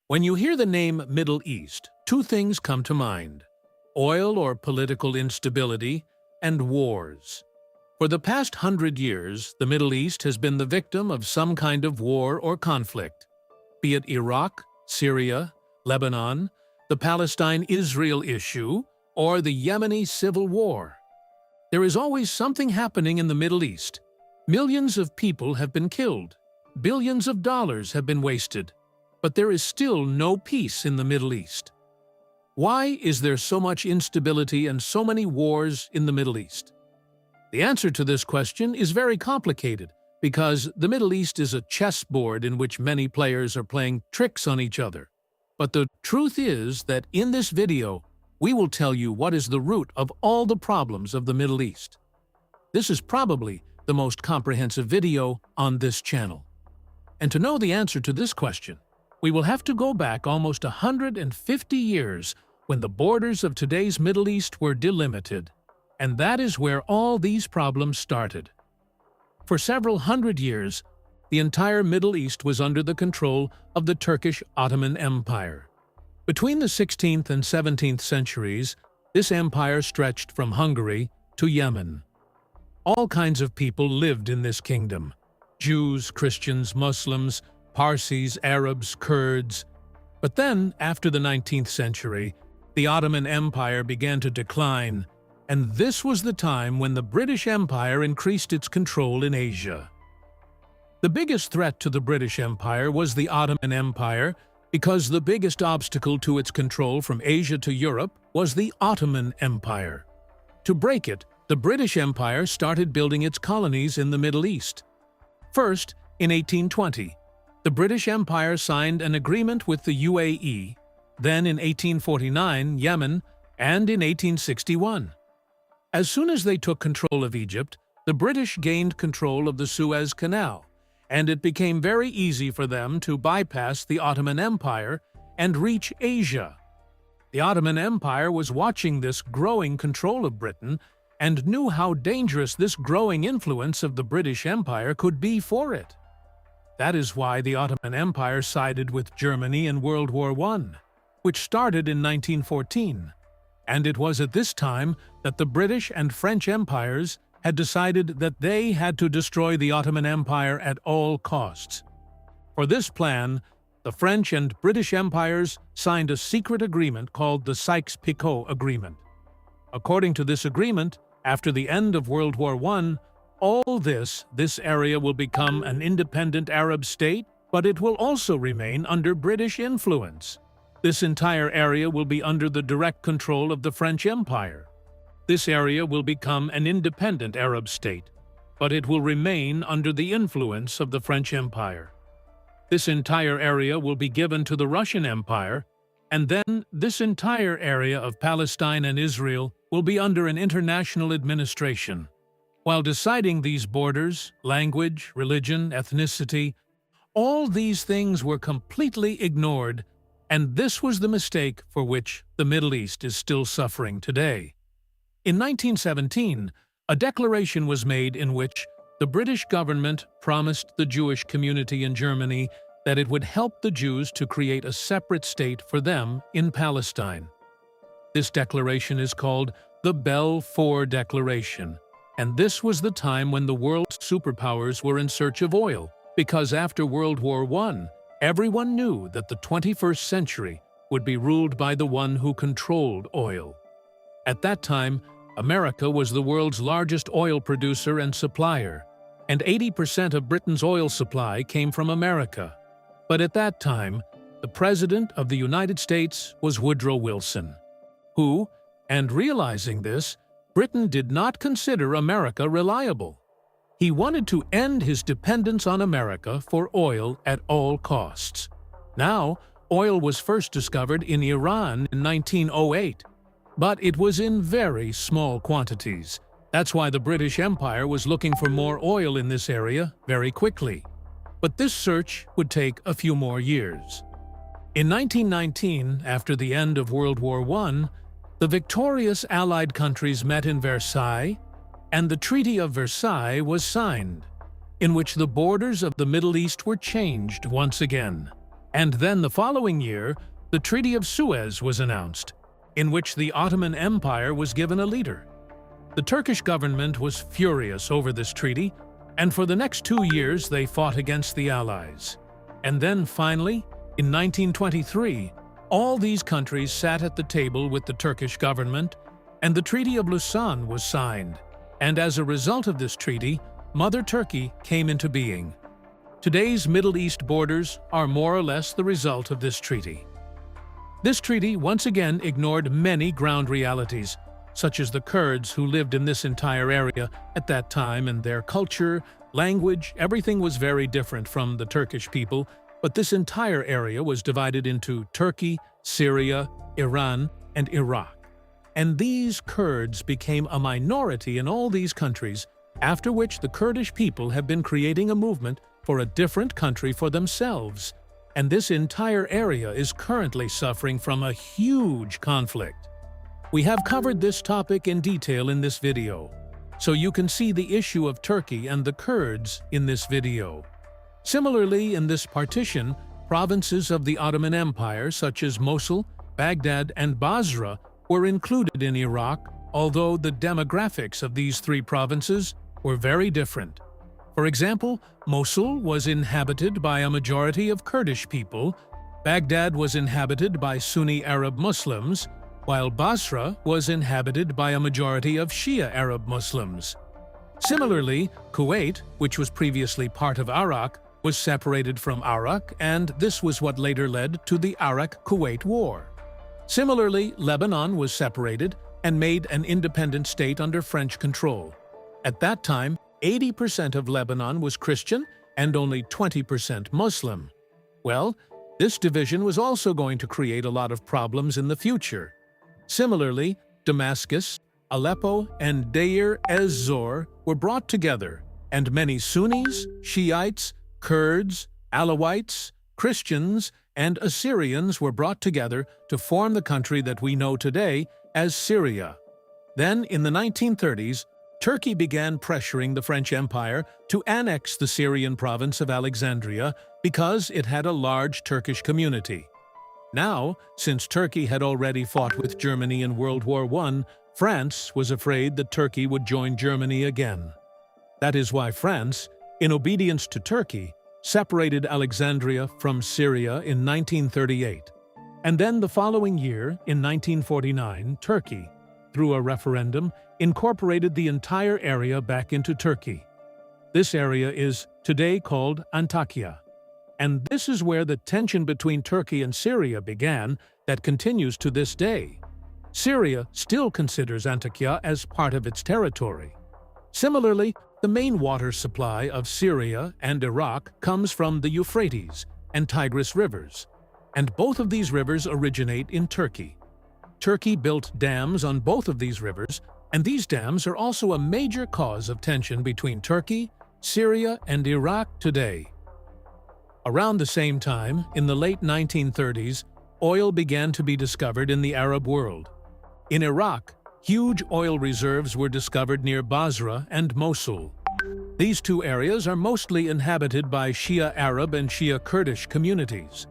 When you hear the name Middle East, two things come to mind: oil or political instability, and wars. For the past 100 years, the Middle East has been the victim of some kind of war or conflict, be it Iraq, Syria, Lebanon, the Palestine-Israel issue, or the Yemeni civil war. There is always something happening in the Middle East. Millions of people have been killed. Billions of dollars have been wasted. But there is still no peace in the Middle East. Why is there so much instability and so many wars in the Middle East? The answer to this question is very complicated because the Middle East is a chessboard in which many players are playing tricks on each other. But the truth is that in this video, we will tell you what is the root of all the problems of the Middle East. This is probably the most comprehensive video on this channel. And to know the answer to this question, we will have to go back almost 150 years when the borders of today's Middle East were delimited. And that is where all these problems started. For several hundred years, the entire Middle East was under the control of the Turkish Ottoman Empire. Between the 16th and 17th centuries, this empire stretched from Hungary to Yemen. All kinds of people lived in this kingdom: Jews, Christians, Muslims, Parsis, Arabs, Kurds. But then, after the 19th century, the Ottoman Empire began to decline, and this was the time when the British Empire increased its control in Asia. The biggest threat to the British Empire was the Ottoman Empire because the biggest obstacle to its control from Asia to Europe was the Ottoman Empire. To break it, the British Empire started building its colonies in the Middle East. First, in 1820, the British Empire signed an agreement with the UAE, then in 1849, Yemen, and in 1861. As soon as they took control of Egypt, the British gained control of the Suez Canal, and it became very easy for them to bypass the Ottoman Empire and reach Asia. The Ottoman Empire was watching this growing control of Britain and knew how dangerous this growing influence of the British Empire could be for it. That is why the Ottoman Empire sided with Germany in World War I, which started in 1914. And it was at this time that the British and French empires had decided that they had to destroy the Ottoman Empire at all costs. For this plan, the French and British empires signed a secret agreement called the Sykes-Picot Agreement. According to this agreement, after the end of World War I, all this area will become an independent Arab state, but it will also remain under British influence. This entire area will be under the direct control of the French Empire. This area will become an independent Arab state, but it will remain under the influence of the French Empire. This entire area will be given to the Russian Empire, and then this entire area of Palestine and Israel will be under an international administration. While deciding these borders, language, religion, ethnicity, all these things were completely ignored, and this was the mistake for which the Middle East is still suffering today. In 1917, a declaration was made in which the British government promised the Jewish community in Germany that it would help the Jews to create a separate state for them in Palestine. This declaration is called the Balfour Declaration. And this was the time when the world's superpowers were in search of oil, because after World War I, everyone knew that the 21st century would be ruled by the one who controlled oil. At that time, America was the world's largest oil producer and supplier, and 80% of Britain's oil supply came from America. But at that time, the President of the United States was Woodrow Wilson, who, and realizing this, Britain did not consider America reliable. He wanted to end his dependence on America for oil at all costs. Now, oil was first discovered in Iran in 1908, but it was in very small quantities. That's why the British Empire was looking for more oil in this area very quickly. But this search would take a few more years. In 1919, after the end of World War I, the victorious Allied countries met in Versailles, and the Treaty of Versailles was signed, in which the borders of the Middle East were changed once again. And then the following year, the Treaty of Suez was announced, in which the Ottoman Empire was given a leader. The Turkish government was furious over this treaty, and for the next 2 years they fought against the Allies. And then finally, in 1923, all these countries sat at the table with the Turkish government, and the Treaty of Lausanne was signed. And as a result of this treaty, Mother Turkey came into being. Today's Middle East borders are more or less the result of this treaty. This treaty once again ignored many ground realities, such as the Kurds who lived in this entire area at that time, and their culture, language, everything was very different from the Turkish people, but this entire area was divided into Turkey, Syria, Iran, and Iraq. And these Kurds became a minority in all these countries, after which the Kurdish people have been creating a movement for a different country for themselves. And this entire area is currently suffering from a huge conflict. We have covered this topic in detail in this video, so you can see the issue of Turkey and the Kurds in this video. Similarly, in this partition, provinces of the Ottoman Empire such as Mosul, Baghdad, and Basra were included in Iraq, although the demographics of these 3 provinces were very different. For example, Mosul was inhabited by a majority of Kurdish people, Baghdad was inhabited by Sunni Arab Muslims, while Basra was inhabited by a majority of Shia Arab Muslims. Similarly, Kuwait, which was previously part of Iraq, was separated from Iraq, and this was what later led to the Iraq-Kuwait War. Similarly, Lebanon was separated and made an independent state under French control. At that time, 80% of Lebanon was Christian and only 20% Muslim. Well, this division was also going to create a lot of problems in the future. Similarly, Damascus, Aleppo, and Deir ez-Zor were brought together, and many Sunnis, Shiites, Kurds, Alawites, Christians, and Assyrians were brought together to form the country that we know today as Syria. Then, in the 1930s, Turkey began pressuring the French Empire to annex the Syrian province of Alexandria because it had a large Turkish community. Now, since Turkey had already fought with Germany in World War I, France was afraid that Turkey would join Germany again. That is why France, in obedience to Turkey, separated Alexandria from Syria in 1938. And then the following year, in 1949, Turkey, through a referendum, incorporated the entire area back into Turkey. This area is today called Antakya. And this is where the tension between Turkey and Syria began that continues to this day. Syria still considers Antakya as part of its territory. Similarly, the main water supply of Syria and Iraq comes from the Euphrates and Tigris rivers, and both of these rivers originate in Turkey. Turkey built dams on both of these rivers, and these dams are also a major cause of tension between Turkey, Syria, and Iraq today. Around the same time, in the late 1930s, oil began to be discovered in the Arab world. In Iraq, huge oil reserves were discovered near Basra and Mosul. These 2 areas are mostly inhabited by Shia Arab and Shia Kurdish communities.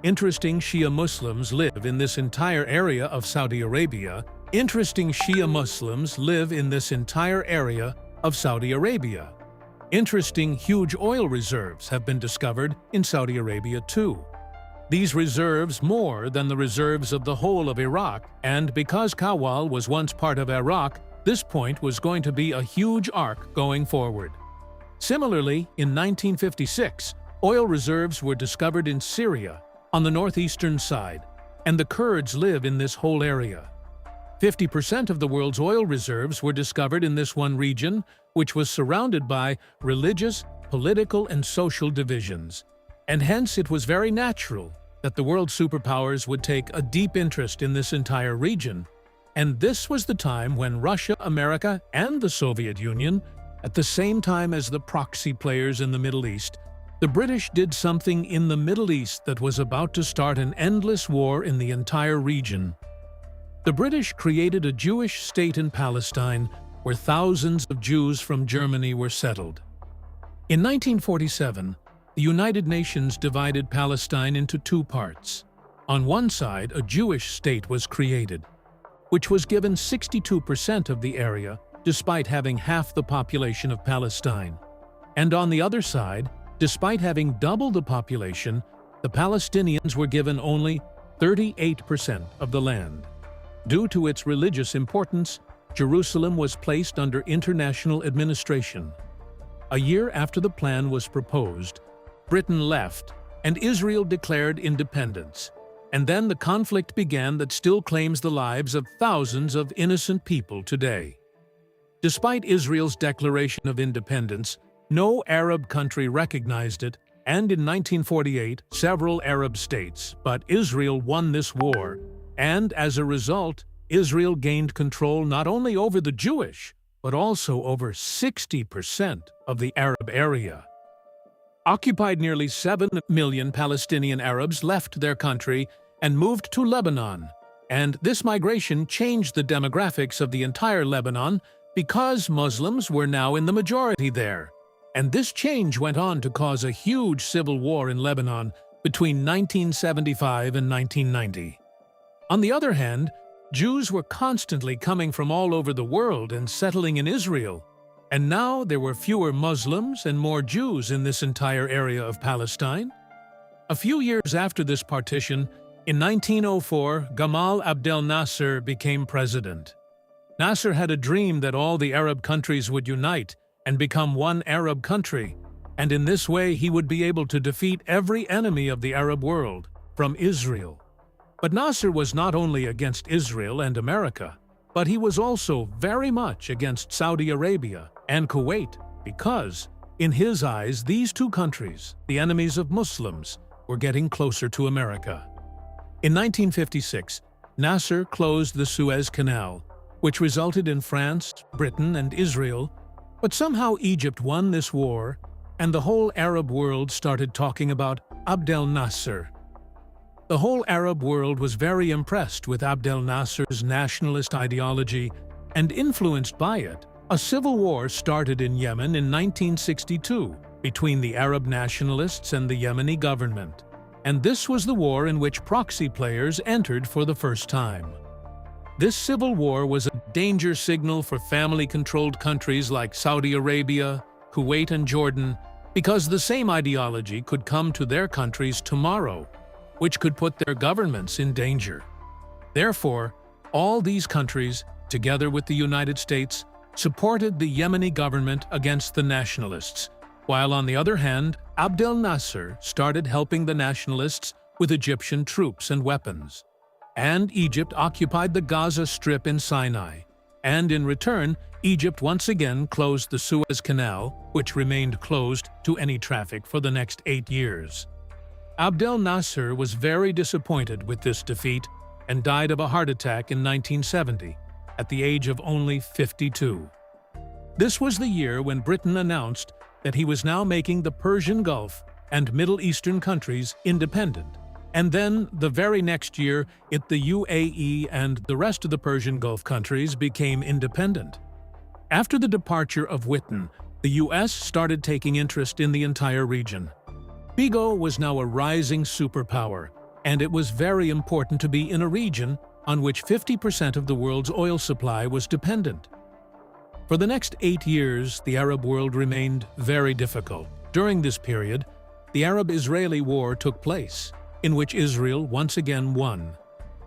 Interesting Shia Muslims live in this entire area of Saudi Arabia. Interesting Shia Muslims live in this entire area of Saudi Arabia. Interesting huge oil reserves have been discovered in Saudi Arabia too. These reserves more than the reserves of the whole of Iraq, and because Kawal was once part of Iraq, this point was going to be a huge arc going forward. Similarly, in 1956, oil reserves were discovered in Syria, on the northeastern side, and the Kurds live in this whole area. 50% of the world's oil reserves were discovered in this one region, which was surrounded by religious, political, and social divisions. And hence it was very natural that the world superpowers would take a deep interest in this entire region. And this was the time when Russia, America, and the Soviet Union, at the same time as the proxy players in the Middle East, the British did something in the Middle East that was about to start an endless war in the entire region. The British created a Jewish state in Palestine where thousands of Jews from Germany were settled. In 1947, the United Nations divided Palestine into two parts. On one side, a Jewish state was created, which was given 62% of the area, despite having half the population of Palestine. And on the other side, despite having double the population, the Palestinians were given only 38% of the land. Due to its religious importance, Jerusalem was placed under international administration. A year after the plan was proposed, Britain left, and Israel declared independence. And then the conflict began that still claims the lives of thousands of innocent people today. Despite Israel's declaration of independence, no Arab country recognized it, and in 1948, several Arab states, but Israel won this war, and as a result, Israel gained control not only over the Jewish, but also over 60% of the Arab area. Occupied, nearly 7 million Palestinian Arabs left their country and moved to Lebanon, and this migration changed the demographics of the entire Lebanon because Muslims were now in the majority there. And this change went on to cause a huge civil war in Lebanon between 1975 and 1990. On the other hand, Jews were constantly coming from all over the world and settling in Israel, and now there were fewer Muslims and more Jews in this entire area of Palestine. A few years after this partition, in 1904, Gamal Abdel Nasser became president. Nasser had a dream that all the Arab countries would unite and become one Arab country, and in this way he would be able to defeat every enemy of the Arab world, from Israel. But Nasser was not only against Israel and America, but he was also very much against Saudi Arabia and Kuwait because, in his eyes, these two countries, the enemies of Muslims, were getting closer to America. In 1956, Nasser closed the Suez Canal, which resulted in France, Britain, and Israel, but somehow Egypt won this war, and the whole Arab world started talking about Abdel Nasser. The whole Arab world was very impressed with Abdel Nasser's nationalist ideology, and influenced by it, a civil war started in Yemen in 1962 between the Arab nationalists and the Yemeni government. And this was the war in which proxy players entered for the first time. This civil war was a danger signal for family-controlled countries like Saudi Arabia, Kuwait, and Jordan, because the same ideology could come to their countries tomorrow, which could put their governments in danger. Therefore, all these countries, together with the United States, supported the Yemeni government against the nationalists, while on the other hand, Abdel Nasser started helping the nationalists with Egyptian troops and weapons. And Egypt occupied the Gaza Strip in Sinai, and in return, Egypt once again closed the Suez Canal, which remained closed to any traffic for the next 8 years. Abdel Nasser was very disappointed with this defeat and died of a heart attack in 1970, at the age of only 52. This was the year when Britain announced that he was now making the Persian Gulf and Middle Eastern countries independent. And then, the very next year, the UAE and the rest of the Persian Gulf countries became independent. After the departure of Whitten, the US started taking interest in the entire region. Bigo was now a rising superpower, and it was very important to be in a region on which 50% of the world's oil supply was dependent. For the next 8 years, the Arab world remained very difficult. During this period, the Arab-Israeli War took place, in which Israel once again won.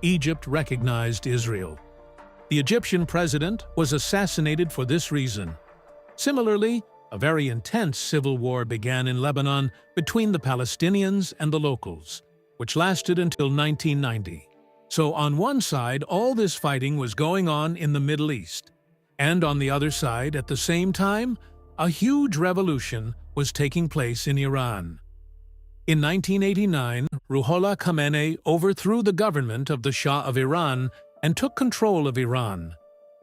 Egypt recognized Israel. The Egyptian president was assassinated for this reason. Similarly, a very intense civil war began in Lebanon between the Palestinians and the locals, which lasted until 1990. So on one side, all this fighting was going on in the Middle East, and on the other side, at the same time, a huge revolution was taking place in Iran. In 1989, Ruhollah Khamenei overthrew the government of the Shah of Iran and took control of Iran.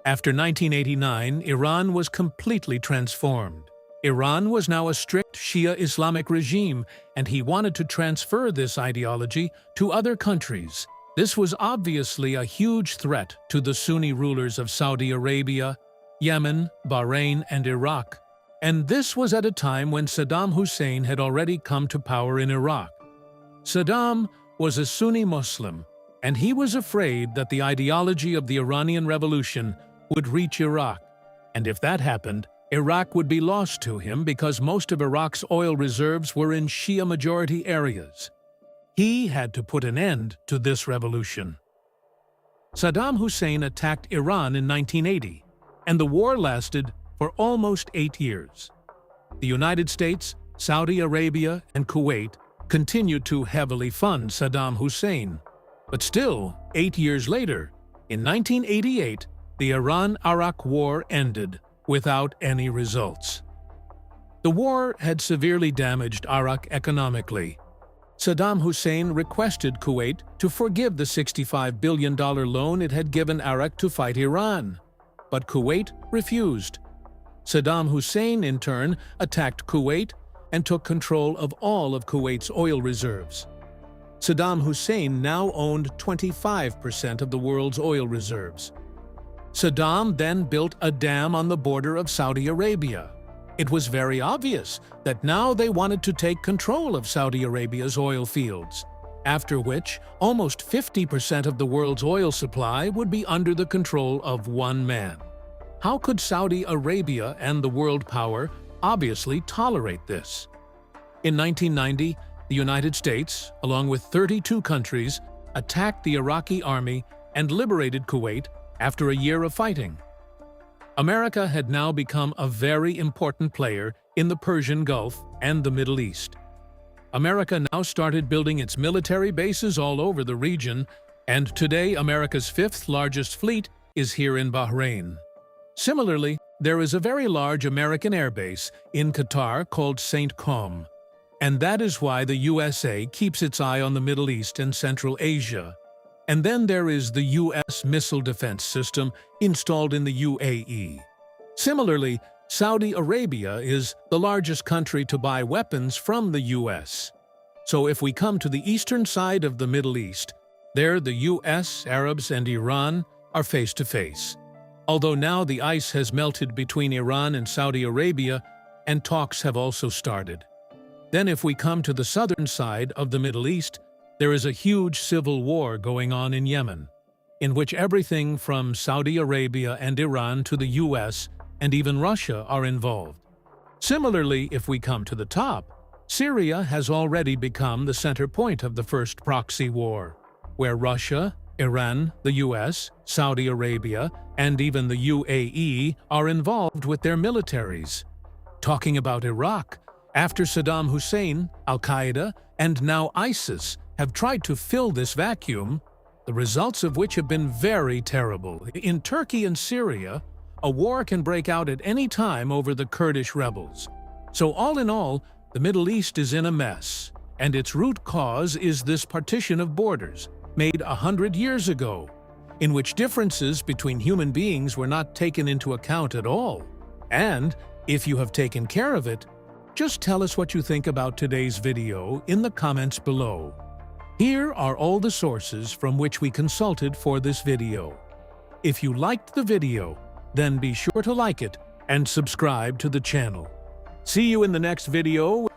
After 1989, Iran was completely transformed. Iran was now a strict Shia Islamic regime, and he wanted to transfer this ideology to other countries. This was obviously a huge threat to the Sunni rulers of Saudi Arabia, Yemen, Bahrain, and Iraq, And this was at a time when Saddam Hussein had already come to power in Iraq. Saddam was a Sunni Muslim, and he was afraid that the ideology of the Iranian Revolution would reach Iraq. And if that happened, Iraq would be lost to him because most of Iraq's oil reserves were in Shia-majority areas. He had to put an end to this revolution. Saddam Hussein attacked Iran in 1980, and the war lasted for almost 8 years. The United States, Saudi Arabia, and Kuwait continued to heavily fund Saddam Hussein. But still, 8 years later, in 1988, the Iran-Iraq War ended without any results. The war had severely damaged Iraq economically. Saddam Hussein requested Kuwait to forgive the $65 billion loan it had given Iraq to fight Iran, but Kuwait refused. Saddam Hussein, in turn, attacked Kuwait and took control of all of Kuwait's oil reserves. Saddam Hussein now owned 25% of the world's oil reserves. Saddam then built a dam on the border of Saudi Arabia. It was very obvious that now they wanted to take control of Saudi Arabia's oil fields, after which almost 50% of the world's oil supply would be under the control of one man. How could Saudi Arabia and the world power obviously tolerate this? In 1990, the United States, along with 32 countries, attacked the Iraqi army and liberated Kuwait after a year of fighting. America had now become a very important player in the Persian Gulf and the Middle East. America now started building its military bases all over the region, and today America's fifth largest fleet is here in Bahrain. Similarly, there is a very large American airbase in Qatar called St. Com, and that is why the USA keeps its eye on the Middle East and Central Asia. And then there is the U.S. missile defense system installed in the UAE. Similarly, Saudi Arabia is the largest country to buy weapons from the U.S. So if we come to the eastern side of the Middle East, there the U.S., Arabs, and Iran are face to face. Although now the ice has melted between Iran and Saudi Arabia, and talks have also started. Then if we come to the southern side of the Middle East, there is a huge civil war going on in Yemen, in which everything from Saudi Arabia and Iran to the US and even Russia are involved. Similarly, if we come to the top, Syria has already become the center point of the first proxy war, where Russia, Iran, the US, Saudi Arabia, and even the UAE are involved with their militaries. Talking about Iraq, after Saddam Hussein, Al-Qaeda, and now ISIS have tried to fill this vacuum, the results of which have been very terrible. In Turkey and Syria, a war can break out at any time over the Kurdish rebels. So all in all, the Middle East is in a mess, and its root cause is this partition of borders, made 100 years ago, in which differences between human beings were not taken into account at all. And, if you have taken care of it, just tell us what you think about today's video in the comments below. Here are all the sources from which we consulted for this video. If you liked the video, then be sure to like it and subscribe to the channel. See you in the next video.